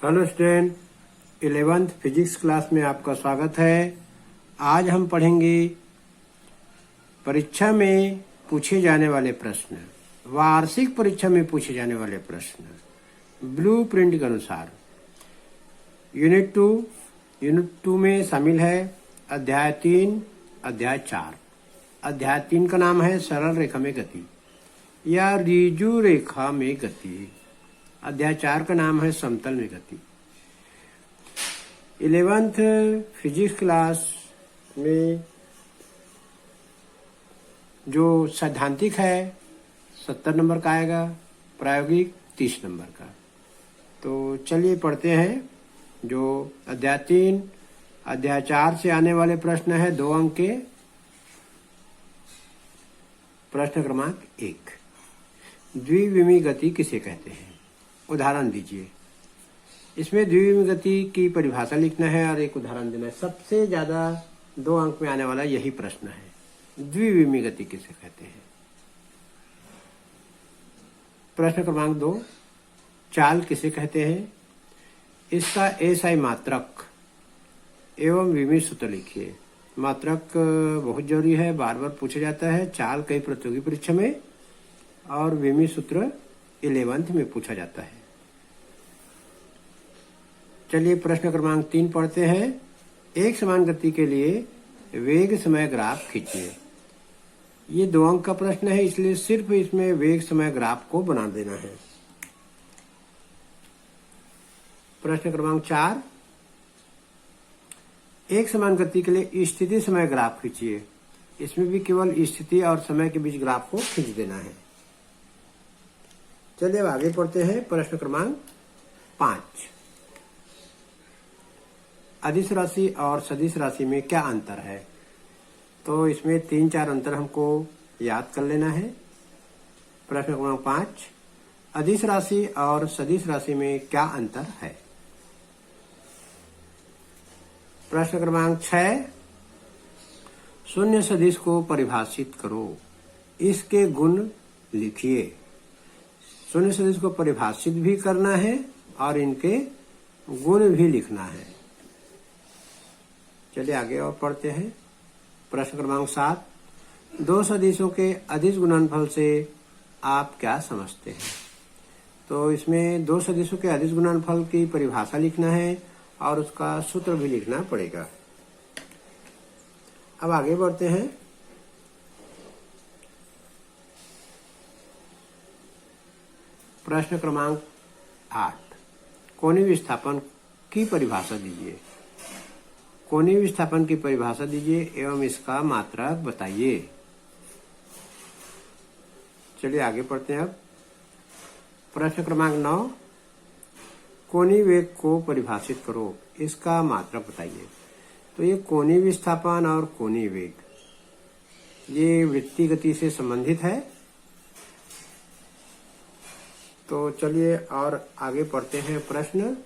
Hello student, 11th physics class में आपका स्वागत है। आज हम पढ़ेंगे परीक्षा में पूछे जाने वाले प्रश्न, वार्षिक परीक्षा में पूछे जाने वाले प्रश्न ब्लू प्रिंट के अनुसार। यूनिट टू में शामिल है अध्याय 3, अध्याय 4। अध्याय 3 का नाम है सरल रेखा में गति या ऋजु रेखा में गति। अध्याय 4 का नाम है समतल में गति। 11th फिजिक्स क्लास में जो सैद्धांतिक है 70 नंबर का आएगा, प्रायोगिक 30 नंबर का। तो चलिए पढ़ते हैं। जो अध्याय 3, अध्याय 4 से आने वाले प्रश्न है 2 अंक के। प्रश्न क्रमांक 1, द्विविमीय गति किसे कहते हैं? उदाहरण दीजिए। इसमें द्विविमीय गति की परिभाषा लिखना है और एक उदाहरण देना है। सबसे ज्यादा 2 अंक में आने वाला यही प्रश्न है, द्विविमीय गति किसे कहते हैं। प्रश्न क्रमांक 2, चाल किसे कहते हैं? इसका एसआई मात्रक एवं विमीय सूत्र लिखिए। मात्रक बहुत जरूरी है, बार बार पूछा जाता है। चाल कई प्रतियोगी परीक्षा में और विमीय सूत्र 11th में पूछा जाता है। चलिए प्रश्न क्रमांक 3 पढ़ते हैं। एक समान गति के लिए वेग समय ग्राफ खींचिए। ये 2 अंक का प्रश्न है, इसलिए सिर्फ इसमें वेग समय ग्राफ को बना देना है। प्रश्न क्रमांक 4, एक समान गति के लिए स्थिति समय ग्राफ खींचिए। इसमें भी केवल स्थिति और समय के बीच ग्राफ को खींच देना है। चलिए अब आगे पढ़ते हैं। प्रश्न क्रमांक 5, अदिश राशि और सदिश राशि में क्या अंतर है? तो इसमें 3-4 अंतर हमको याद कर लेना है। प्रश्न क्रमांक 5, अदिश राशि और सदिश राशि में क्या अंतर है? प्रश्न क्रमांक 6, शून्य सदिश को परिभाषित करो, इसके गुण लिखिए। शून्य सदिश को परिभाषित भी करना है और इनके गुण भी लिखना है। चलिए आगे और पढ़ते हैं। प्रश्न क्रमांक 7, 2 सदिशों के अदिश गुणनफल से आप क्या समझते हैं? तो इसमें 2 सदिशों के अदिश गुणनफल की परिभाषा लिखना है और उसका सूत्र भी लिखना पड़ेगा। अब आगे बढ़ते हैं। प्रश्न क्रमांक 8, कोणीय विस्थापन की परिभाषा दीजिए। कोणीय विस्थापन की परिभाषा दीजिए एवं इसका मात्रक बताइए। चलिए आगे पढ़ते हैं। अब प्रश्न क्रमांक 9, कोणीय वेग को परिभाषित करो, इसका मात्रक बताइए। तो ये कोणीय विस्थापन और कोणीय वेग ये वृत्तीय गति से संबंधित है। तो चलिए और आगे पढ़ते हैं। प्रश्न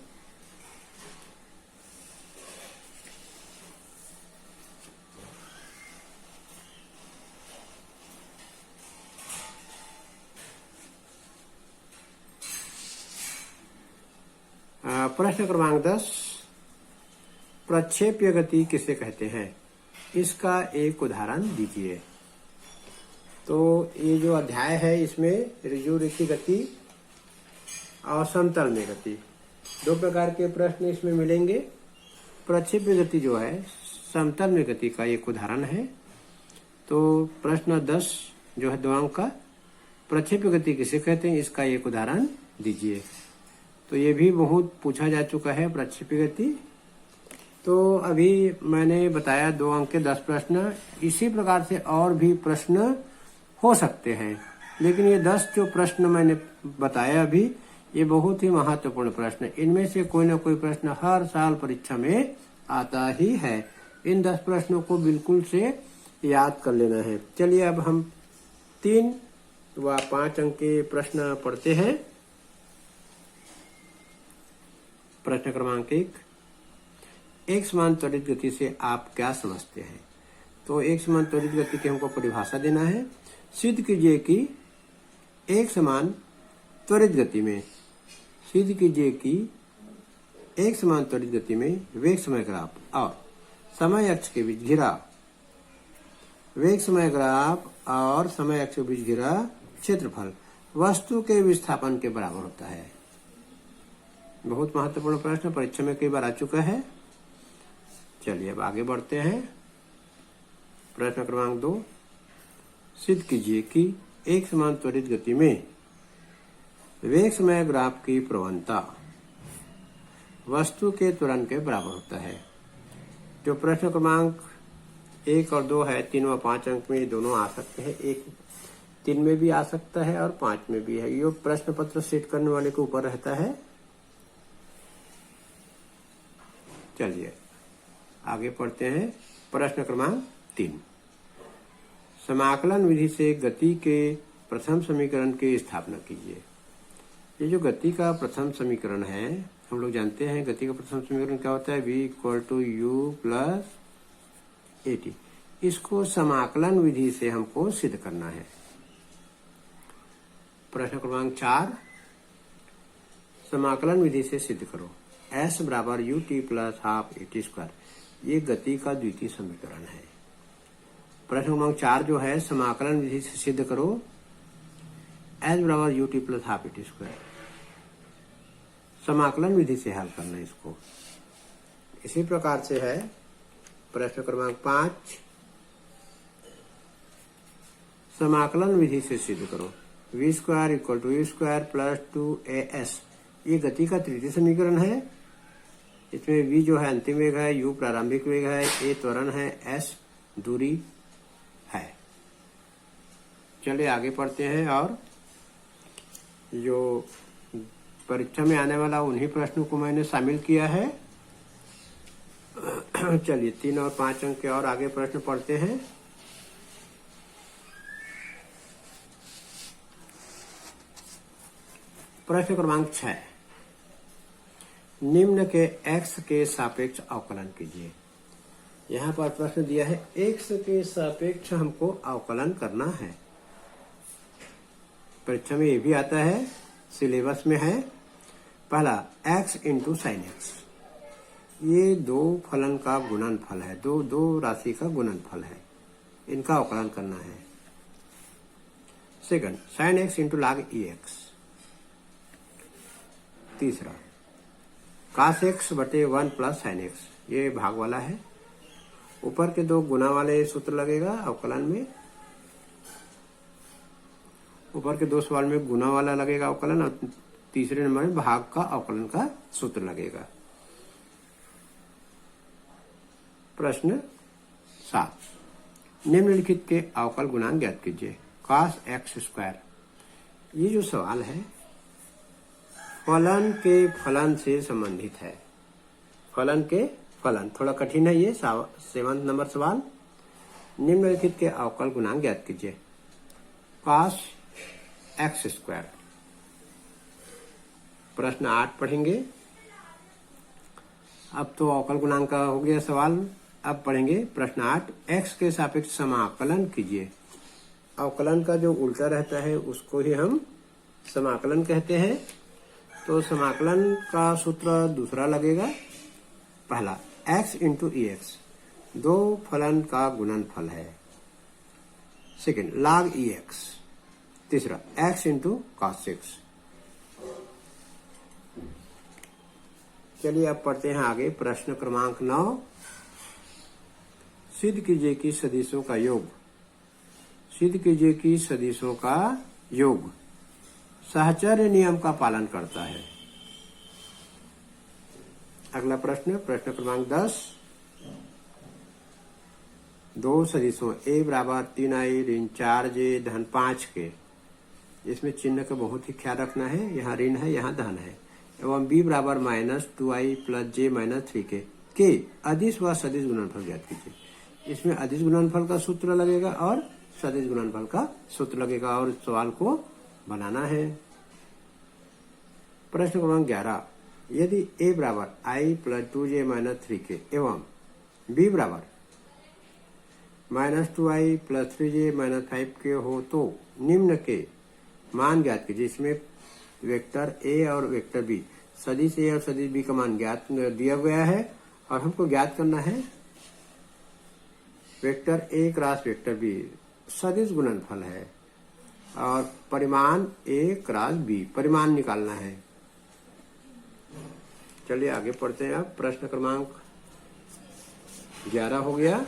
प्रश्न क्रमांक 10, प्रक्षेप्य गति किसे कहते हैं? इसका एक उदाहरण दीजिए। तो ये जो अध्याय है इसमें ऋजु रेखीय गति और समतल में गति 2 प्रकार के प्रश्न इसमें मिलेंगे। प्रक्षेप्य गति जो है समतल में गति का एक उदाहरण है। तो प्रश्न 10 जो है 2 अंक का, प्रक्षेप्य गति किसे कहते हैं, इसका एक उदाहरण दीजिए। तो ये भी बहुत पूछा जा चुका है प्रक्षेप्य गति। तो अभी मैंने बताया 2 अंक के 10 प्रश्न। इसी प्रकार से और भी प्रश्न हो सकते हैं, लेकिन ये 10 जो प्रश्न मैंने बताया अभी ये बहुत ही महत्वपूर्ण प्रश्न। इनमें से कोई ना कोई प्रश्न हर साल परीक्षा में आता ही है। इन 10 प्रश्नों को बिल्कुल से याद कर लेना है। चलिए अब हम 3 व 5 अंक के प्रश्न पढ़ते हैं। प्रश्न क्रमांक 1, एक समान त्वरित गति से आप क्या समझते हैं? तो एक समान त्वरित गति की हमको परिभाषा देना है। सिद्ध कीजिए कि एक समान त्वरित गति में, सिद्ध कीजिए कि एक समान त्वरित गति में वेग समय ग्राफ और समय अक्ष के बीच घिरा वेग समय ग्राफ और समय अक्ष के बीच घिरा क्षेत्रफल वस्तु के विस्थापन के बराबर होता है। बहुत महत्वपूर्ण प्रश्न, परीक्षा में कई बार आ चुका है। चलिए अब आगे बढ़ते हैं। प्रश्न क्रमांक 2, सिद्ध कीजिए कि एक समान त्वरित गति में वेग समय ग्राफ की प्रवणता वस्तु के त्वरण के बराबर होता है। जो प्रश्न क्रमांक 1 और 2 है, 3 व 5 अंक में दोनों आ सकते हैं। एक 3 में भी आ सकता है और 5 में भी है। ये प्रश्न पत्र सेट करने वाले के ऊपर रहता है। चलिए आगे पढ़ते हैं। प्रश्न क्रमांक 3, समाकलन विधि से गति के प्रथम समीकरण की स्थापना कीजिए। ये जो गति का प्रथम समीकरण है, हम लोग जानते हैं गति का प्रथम समीकरण क्या होता है, v = u + at। इसको समाकलन विधि से हमको सिद्ध करना है। प्रश्न क्रमांक 4, समाकलन विधि से सिद्ध करो। s = ut + ½ at²। ये गति का द्वितीय समीकरण है। प्रश्न क्रमांक 4 जो है, समाकलन विधि से सिद्ध करो s = ut + ½ at²। समाकलन विधि से हल करना है इसको। इसी प्रकार से है प्रश्न क्रमांक 5, समाकलन विधि से सिद्ध करो v² = u² + 2as। ये गति का तृतीय समीकरण है। इसमें v जो है अंतिम वेग है, u प्रारंभिक वेग है, a त्वरण है, s दूरी है। चलिए आगे पढ़ते हैं। और जो परीक्षा में आने वाला उन्हीं प्रश्नों को मैंने शामिल किया है। चलिए 3 और 5 अंक के और आगे प्रश्न पढ़ते हैं। प्रश्न क्रमांक 6, निम्न के x के सापेक्ष अवकलन कीजिए। यहाँ पर प्रश्न दिया है x के सापेक्ष हमको अवकलन करना है। परीक्षा में ये भी आता है, सिलेबस में है। पहला x × sin x। ये दो फलन का गुणनफल है, दो राशि का गुणनफल है, इनका अवकलन करना है। Second sin x × log ex। तीसरा cos x बटे 1 + sin x। ये भाग वाला है। ऊपर के दो गुणा वाले सूत्र लगेगा अवकलन में। ऊपर के दो सवाल में गुणा वाला लगेगा अवकलन और तीसरे नंबर में भाग का अवकलन का सूत्र लगेगा। प्रश्न 7, निम्नलिखित के अवकल गुणांक ज्ञात कीजिए। cos x²। ये जो सवाल है फलन के फलन से संबंधित है। फलन के फलन थोड़ा कठिन है ये। 7 नंबर सवाल, निम्नलिखित के अवकल गुणांक ज्ञात कीजिए। cos x²। प्रश्न 8 पढ़ेंगे। अब तो अवकल गुणांक का हो गया सवाल। अब पढ़ेंगे प्रश्न 8, x के सापेक्ष समाकलन कीजिए। अवकलन का जो उल्टा रहता है उसको ही हम समाकलन कहते हैं। तो समाकलन का सूत्र दूसरा लगेगा। पहला x × ex, दो फलन का गुणनफल है। Second log ex। तीसरा x × cos x। चलिए अब पढ़ते हैं आगे। प्रश्न क्रमांक 9, सिद्ध कीजिए कि सदिशों का योग। सिद्ध कीजिए कि सदिशों का योग साहचर्य नियम का पालन करता है। अगला प्रश्न क्रमांक 10, दो सदिशों a = 3i ऋण 4j धन 5 के, इसमें चिन्ह का बहुत ही ख्याल रखना है। यहाँ ऋण है, यहाँ धन है। एवं b = -2i + j - 3 के अदिश व सदिश गुणनफल ज्ञात कीजिए। इसमें अदिश गुणनफल का सूत्र लगेगा और सदिश गुणनफल का सूत्र लगेगा और इस सवाल को बनाना है। प्रश्न क्रमांक 11, यदि a = i + 2j - 3 के एवं b = -2i + 3j - 5 के हो तो निम्न के मान ज्ञात कीजिए। इसमें वेक्टर a और वेक्टर b सदिश ए और सदिश बी का मान ज्ञात दिया गया है और हमको ज्ञात करना है vector A cross vector B, सदिश गुणनफल है और परिमाण ए क्रॉस बी, परिमाण निकालना है। चलिए आगे पढ़ते हैं। अब प्रश्न क्रमांक 11 हो गया।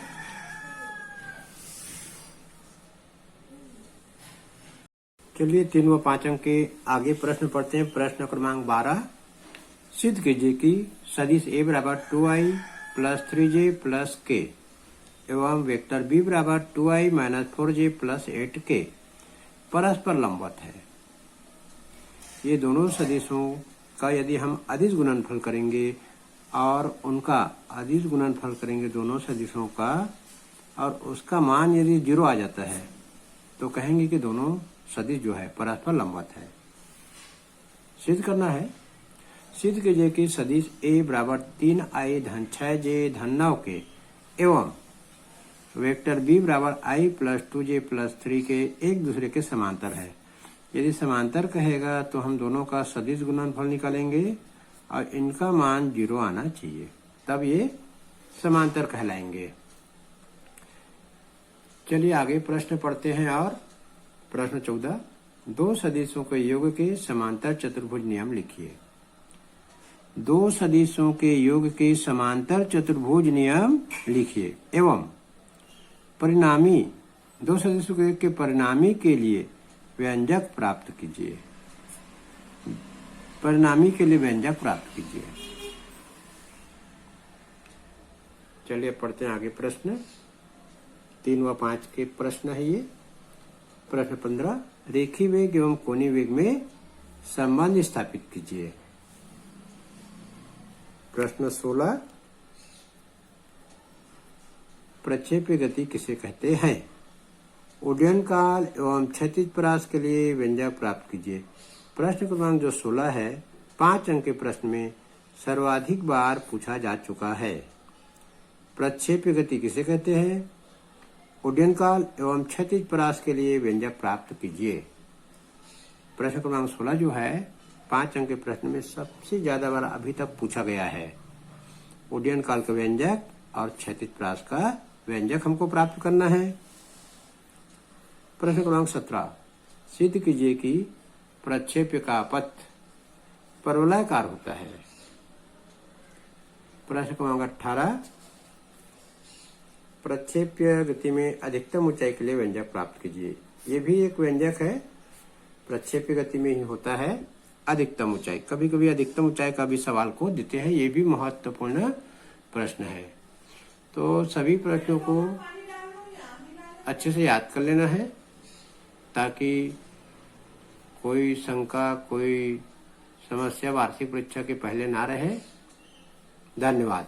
चलिए 3 व 5 अंक के आगे प्रश्न पढ़ते हैं। प्रश्न क्रमांक 12, सिद्ध कीजिए कि सदिश ए बराबर 2i plus 3j plus k एवं वेक्टर बी बराबर 2i minus 4j plus 8k परस्पर लंबवत है। ये दोनों सदिशों का यदि हम अदिश गुणनफल करेंगे और उनका अदिश गुणनफल करेंगे दोनों सदिशों का और उसका मान यदि 0 आ जाता है तो कहेंगे कि दोनों सदिश जो है परस्पर लंबवत है। सिद्ध करना है। सिद्ध कीजिए कि सदिश ए बराबर 3i धन 6j धन 9k एवं वेक्टर बी बराबर i plus 2j plus 3k एक दूसरे के समांतर है। यदि समांतर कहेगा तो हम दोनों का सदिश गुणनफल निकालेंगे और इनका मान 0 आना चाहिए, तब ये समांतर कहलाएंगे। चलिए आगे प्रश्न पढ़ते हैं। और प्रश्न 14, दो सदिशों के योग के समांतर चतुर्भुज नियम लिखिए। दो सदिशों के योग के समांतर चतुर्भुज नियम लिखिए एवं परिणामी दो सदिशों के योग के परिणामी के लिए व्यंजक प्राप्त कीजिए। परिणामी के लिए व्यंजक प्राप्त कीजिए। चलिए पढ़ते हैं आगे प्रश्न। 3 व 5 के प्रश्न है ये। प्रश्न 15, रेखीय वेग एवं कोणीय वेग में संबंध स्थापित कीजिए। प्रश्न 16, प्रक्षेप्य गति किसे कहते हैं? उड्डयन काल एवं क्षैतिज परास के लिए व्यंजक प्राप्त कीजिए। प्रश्न क्रमांक जो 16 है 5 अंक के प्रश्न में सर्वाधिक बार पूछा जा चुका है। प्रक्षेप्य गति किसे कहते हैं? उड्डयन काल एवं क्षैतिज परास के लिए व्यंजक प्राप्त कीजिए। प्रश्न क्रमांक 16 जो है 5 अंक के प्रश्न में सबसे ज्यादा बार अभी तक पूछा गया है। उड्डयन काल का व्यंजक और क्षैतिज परास का व्यंजक हमको प्राप्त करना है। प्रश्न क्रमांक 17, सिद्ध कीजिए कि प्रक्षेप्य का पथ परवलयाकार होता है। प्रश्न क्रमांक 18, प्रक्षेप्य गति में अधिकतम ऊंचाई के लिए व्यंजक प्राप्त कीजिए। ये भी एक व्यंजक है, प्रक्षेप्य गति में ही होता है अधिकतम ऊंचाई। कभी कभी अधिकतम ऊंचाई का भी सवाल को देते हैं, ये भी महत्वपूर्ण प्रश्न है। तो सभी प्रश्नों को अच्छे से याद कर लेना है ताकि कोई शंका, कोई समस्या वार्षिक परीक्षा के पहले ना रहे। धन्यवाद।